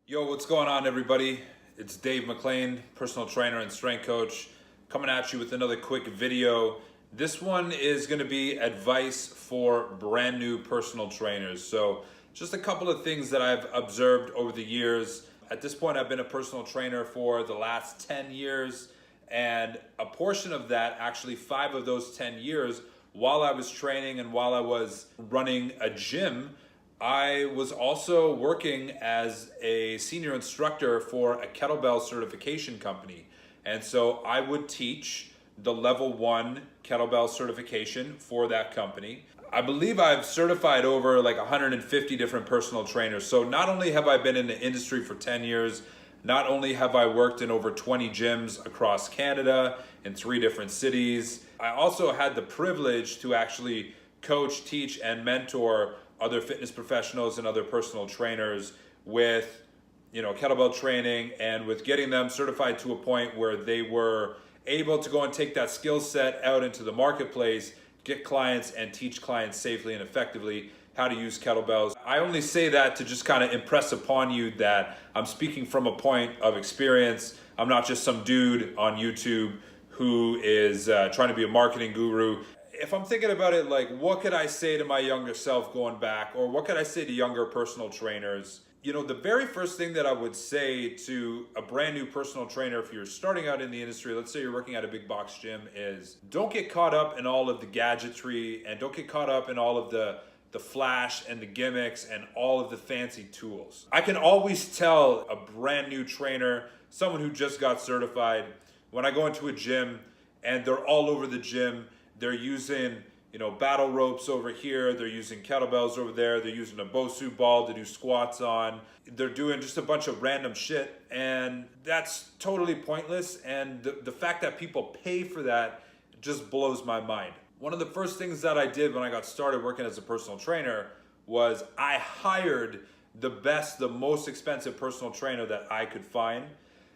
Yo, what's going on, everybody? It's Dave McLean, personal trainer and strength coach, coming at you with another quick video. This one is going to be advice for brand new personal trainers. So just a couple of things that I've observed over the years. At this point, I've been a personal trainer for the last 10 years, and a portion of that, actually 5 of those 10 years, while I was training and while I was running a gym, I was also working as a senior instructor for a kettlebell certification company. And so I would teach the level 1 kettlebell certification for that company. I believe I've certified over like 150 different personal trainers. So not only have I been in the industry for 10 years, not only have I worked in over 20 gyms across Canada in 3 different cities, I also had the privilege to actually coach, teach, and mentor other fitness professionals and other personal trainers with, kettlebell training, and with getting them certified to a point where they were able to go and take that skill set out into the marketplace, get clients, and teach clients safely and effectively how to use kettlebells. I only say that to just kind of impress upon you that I'm speaking from a point of experience. I'm not just some dude on YouTube who is trying to be a marketing guru. If I'm thinking about it, like, what could I say to my younger self going back, or what could I say to younger personal trainers? The very first thing that I would say to a brand new personal trainer, if you're starting out in the industry, let's say you're working at a big box gym, is don't get caught up in all of the gadgetry, and don't get caught up in all of the flash and the gimmicks and all of the fancy tools. I can always tell a brand new trainer, someone who just got certified, when I go into a gym and they're all over the gym, they're using, battle ropes over here, they're using kettlebells over there, they're using a BOSU ball to do squats on, they're doing just a bunch of random shit, and that's totally pointless. And the fact that people pay for that just blows my mind. One of the first things that I did when I got started working as a personal trainer was I hired the most expensive personal trainer that I could find.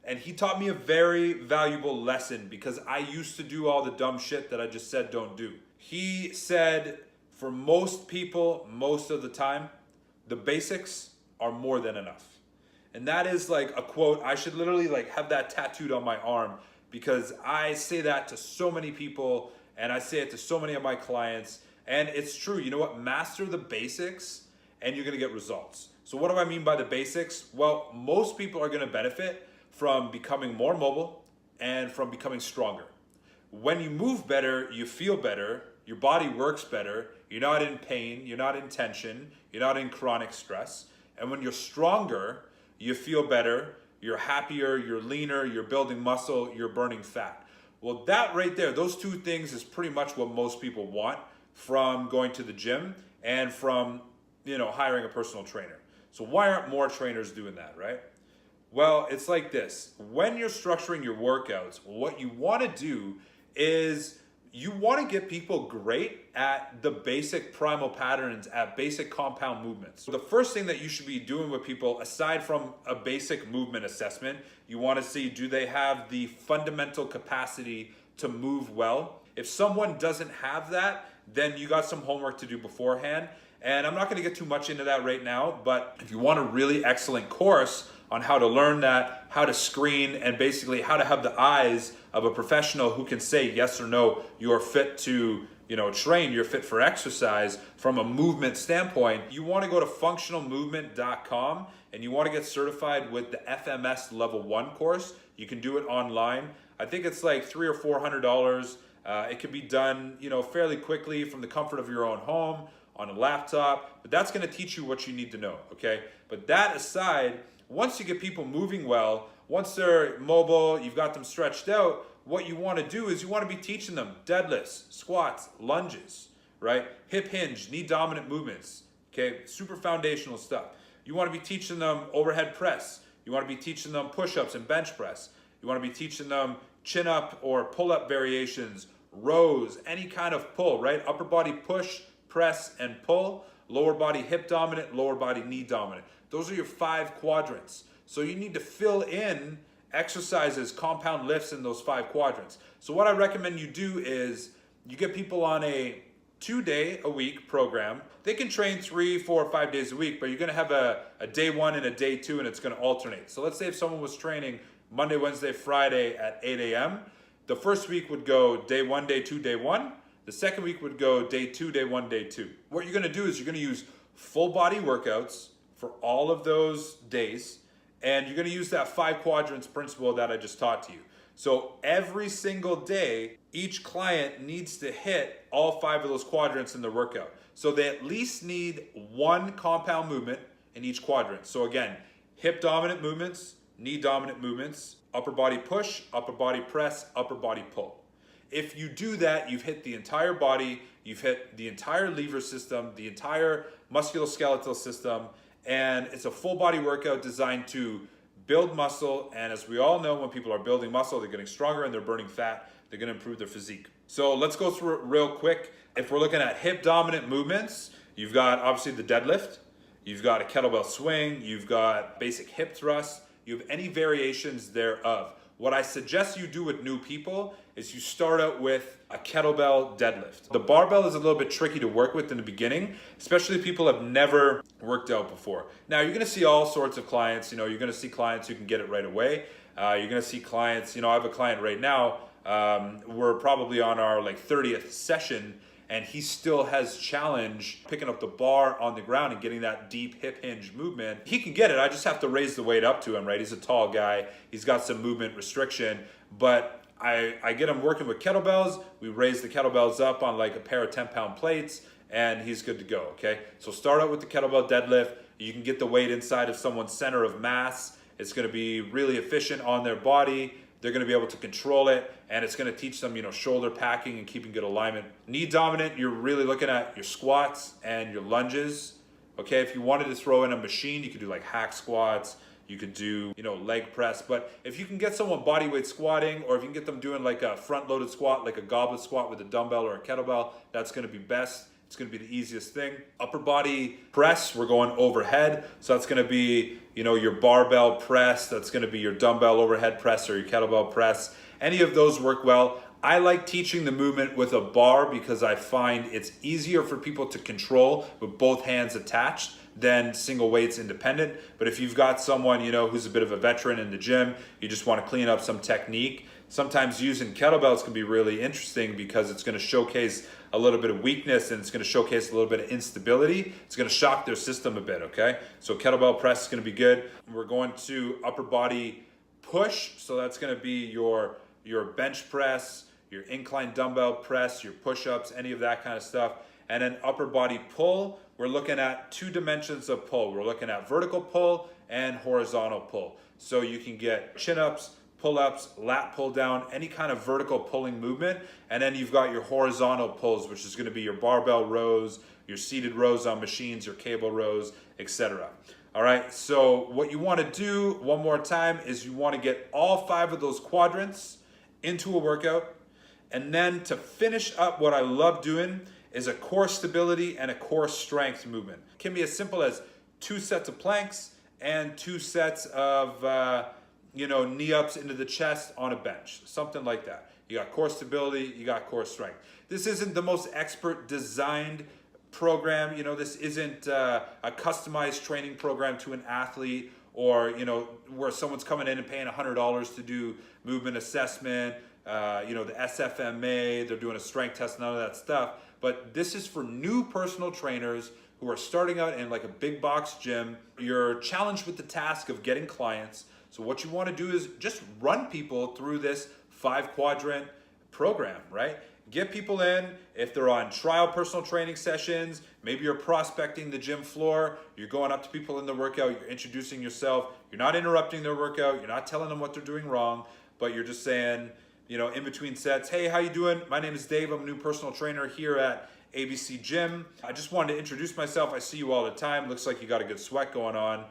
And he taught me a very valuable lesson, because I used to do all the dumb shit that I just said don't do. He said, for most people, most of the time, the basics are more than enough. And that is like a quote. I should literally have that tattooed on my arm, because I say that to so many people, and I say it to so many of my clients, and it's true. You know what? Master the basics and you're gonna get results. So what do I mean by the basics? Well, most people are gonna benefit from becoming more mobile and from becoming stronger. When you move better, you feel better, your body works better, you're not in pain, you're not in tension, you're not in chronic stress. And when you're stronger, you feel better, you're happier, you're leaner, you're building muscle, you're burning fat. Well, that right there, those 2 things is pretty much what most people want from going to the gym and from, hiring a personal trainer. So why aren't more trainers doing that, right? Well, it's like this. When you're structuring your workouts, what you want to do is you want to get people great at the basic primal patterns, at basic compound movements. So the first thing that you should be doing with people, aside from a basic movement assessment, you want to see, do they have the fundamental capacity to move well? If someone doesn't have that, then you got some homework to do beforehand. And I'm not going to get too much into that right now, but if you want a really excellent course on how to learn that, how to screen, and basically how to have the eyes of a professional who can say yes or no, you're fit to train, you're fit for exercise from a movement standpoint, you want to go to functionalmovement.com, and you want to get certified with the FMS level 1 course. You can do it online. I think it's like $300 or $400. It can be done fairly quickly from the comfort of your own home, on a laptop, but that's going to teach you what you need to know, okay? But that aside, once you get people moving well, once they're mobile, you've got them stretched out, what you want to do is you want to be teaching them deadlifts, squats, lunges, right? Hip hinge, knee dominant movements, okay? Super foundational stuff. You want to be teaching them overhead press. You want to be teaching them push-ups and bench press. You want to be teaching them chin-up or pull-up variations, rows, any kind of pull, right? Upper body push, press, and pull. Lower body hip dominant, lower body knee dominant. Those are your 5 quadrants. So you need to fill in exercises, compound lifts in those 5 quadrants. So what I recommend you do is you get people on a 2-day-a-week program. They can train 3, 4, 5 days a week, but you're gonna have a day one and a day two, and it's gonna alternate. So let's say if someone was training Monday, Wednesday, Friday at 8 a.m., the first week would go day one, day two, day one. The second week would go day two, day one, day two. What you're gonna do is you're gonna use full body workouts for all of those days, and you're gonna use that 5 quadrants principle that I just taught to you. So every single day, each client needs to hit all 5 of those quadrants in the workout. So they at least need 1 compound movement in each quadrant. So again, hip dominant movements, knee dominant movements, upper body push, upper body press, upper body pull. If you do that, you've hit the entire body, you've hit the entire lever system, the entire musculoskeletal system, and it's a full body workout designed to build muscle. And as we all know, when people are building muscle, they're getting stronger and they're burning fat. They're gonna improve their physique. So let's go through it real quick. If we're looking at hip dominant movements, you've got obviously the deadlift, you've got a kettlebell swing, you've got basic hip thrust, you have any variations thereof. What I suggest you do with new people is you start out with a kettlebell deadlift. The barbell is a little bit tricky to work with in the beginning, especially if people have never worked out before. Now you're gonna see all sorts of clients. You're gonna see clients who can get it right away. You're gonna see clients, I have a client right now, we're probably on our 30th session, and he still has challenge picking up the bar on the ground and getting that deep hip hinge movement. He can get it, I just have to raise the weight up to him, right? He's a tall guy, he's got some movement restriction, but I get him working with kettlebells. We raise the kettlebells up on a pair of 10-pound plates, and he's good to go, okay? So start out with the kettlebell deadlift. You can get the weight inside of someone's center of mass. It's gonna be really efficient on their body. They're gonna be able to control it, and it's gonna teach them, shoulder packing and keeping good alignment. Knee dominant, you're really looking at your squats and your lunges. Okay, if you wanted to throw in a machine, you could do hack squats, you could do, leg press. But if you can get someone body weight squatting, or if you can get them doing a front loaded squat, like a goblet squat with a dumbbell or a kettlebell, that's gonna be best. It's gonna be the easiest thing. Upper body press, we're going overhead. So that's gonna be, your barbell press, that's gonna be your dumbbell overhead press or your kettlebell press. Any of those work well. I like teaching the movement with a bar because I find it's easier for people to control with both hands attached than single weights independent. But if you've got someone, who's a bit of a veteran in the gym, you just wanna clean up some technique, sometimes using kettlebells can be really interesting because it's gonna showcase a little bit of weakness, and it's gonna showcase a little bit of instability. It's gonna shock their system a bit, okay? So kettlebell press is gonna be good. We're going to upper body push. So that's gonna be your bench press, your incline dumbbell press, your push-ups, any of that kind of stuff. And then upper body pull, we're looking at 2 dimensions of pull. We're looking at vertical pull and horizontal pull. So you can get chin-ups, pull-ups, lat pull down, any kind of vertical pulling movement. And then you've got your horizontal pulls, which is gonna be your barbell rows, your seated rows on machines, your cable rows, etc. All right, so what you wanna do one more time is you wanna get all 5 of those quadrants into a workout. And then to finish up, what I love doing is a core stability and a core strength movement. It can be as simple as 2 sets of planks and 2 sets of knee ups into the chest on a bench, something like that. You got core stability, you got core strength. This isn't the most expert designed program. This isn't a customized training program to an athlete, or where someone's coming in and paying $100 to do movement assessment, the SFMA, they're doing a strength test, none of that stuff. But this is for new personal trainers who are starting out in a big box gym. You're challenged with the task of getting clients. So what you want to do is just run people through this 5 quadrant program, right? Get people in. If they're on trial personal training sessions, maybe you're prospecting the gym floor, you're going up to people in the workout, you're introducing yourself, you're not interrupting their workout, you're not telling them what they're doing wrong, but you're just saying, in between sets, hey, how you doing? My name is Dave. I'm a new personal trainer here at ABC Gym. I just wanted to introduce myself. I see you all the time. Looks like you got a good sweat going on.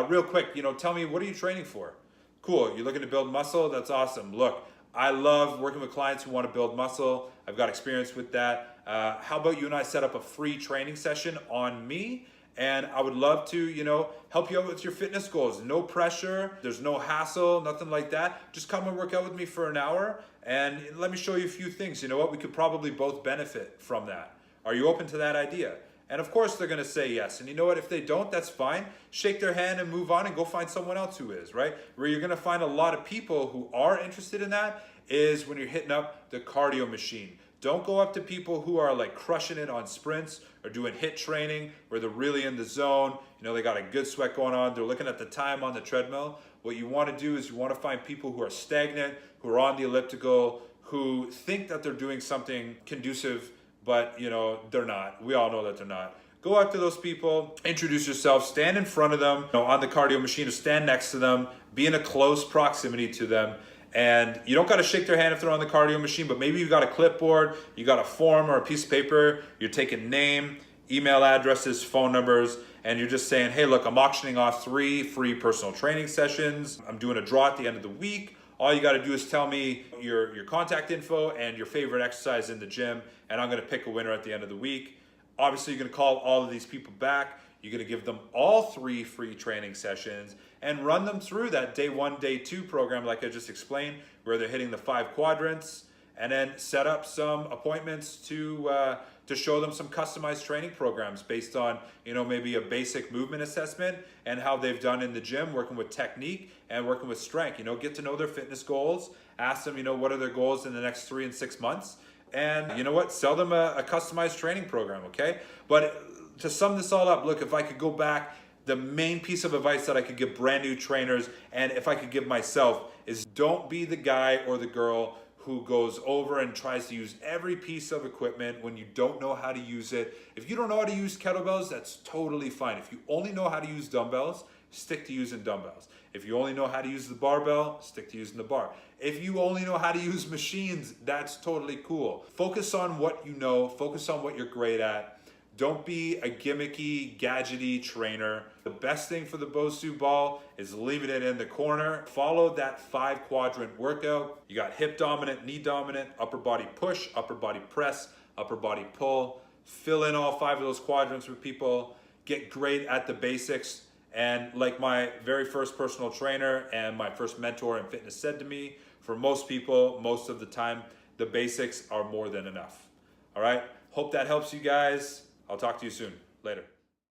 Real quick, tell me, what are you training for? Cool, you're looking to build muscle? That's awesome. Look, I love working with clients who want to build muscle. I've got experience with that. How about you and I set up a free training session on me? And I would love to, help you out with your fitness goals. No pressure, there's no hassle, nothing like that. Just come and work out with me for an hour and let me show you a few things. You know what? We could probably both benefit from that. Are you open to that idea? And of course they're gonna say yes. And you know what, if they don't, that's fine. Shake their hand and move on and go find someone else who is, right? Where you're gonna find a lot of people who are interested in that is when you're hitting up the cardio machine. Don't go up to people who are like crushing it on sprints or doing HIIT training where they're really in the zone. You know, they got a good sweat going on. They're looking at the time on the treadmill. What you want to do is you want to find people who are stagnant, who are on the elliptical, who think that they're doing something conducive, but you know, they're not. We all know that they're not. Go up to those people, introduce yourself, stand in front of them, you know, on the cardio machine, or stand next to them, be in a close proximity to them. And you don't got to shake their hand if they're on the cardio machine, but maybe you got a clipboard, you got a form or a piece of paper, you're taking name, email addresses, phone numbers, and you're just saying, hey, look, I'm auctioning off 3 free personal training sessions. I'm doing a draw at the end of the week. All you got to do is tell me your contact info and your favorite exercise in the gym, and I'm going to pick a winner at the end of the week. Obviously, you're going to call all of these people back. You're going to give them all 3 free training sessions and run them through that day 1, day 2 program like I just explained, where they're hitting the 5 quadrants, and then set up some appointments to show them some customized training programs based on, you know, maybe a basic movement assessment and how they've done in the gym, working with technique and working with strength. You know, get to know their fitness goals, ask them, you know, what are their goals in the next 3 and 6 months, and you know what, sell them a customized training program, okay? But to sum this all up, look, if I could go back, the main piece of advice that I could give brand new trainers, and if I could give myself, is don't be the guy or the girl who goes over and tries to use every piece of equipment when you don't know how to use it. If you don't know how to use kettlebells, that's totally fine. If you only know how to use dumbbells, stick to using dumbbells. If you only know how to use the barbell, stick to using the bar. If you only know how to use machines, that's totally cool. Focus on what you know, focus on what you're great at. Don't be a gimmicky, gadgety trainer. The best thing for the Bosu ball is leaving it in the corner. Follow that 5 quadrant workout. You got hip dominant, knee dominant, upper body push, upper body press, upper body pull. Fill in all 5 of those quadrants with people. Get great at the basics. And like my very first personal trainer and my first mentor in fitness said to me, for most people, most of the time, the basics are more than enough. All right? Hope that helps you guys. I'll talk to you soon. Later.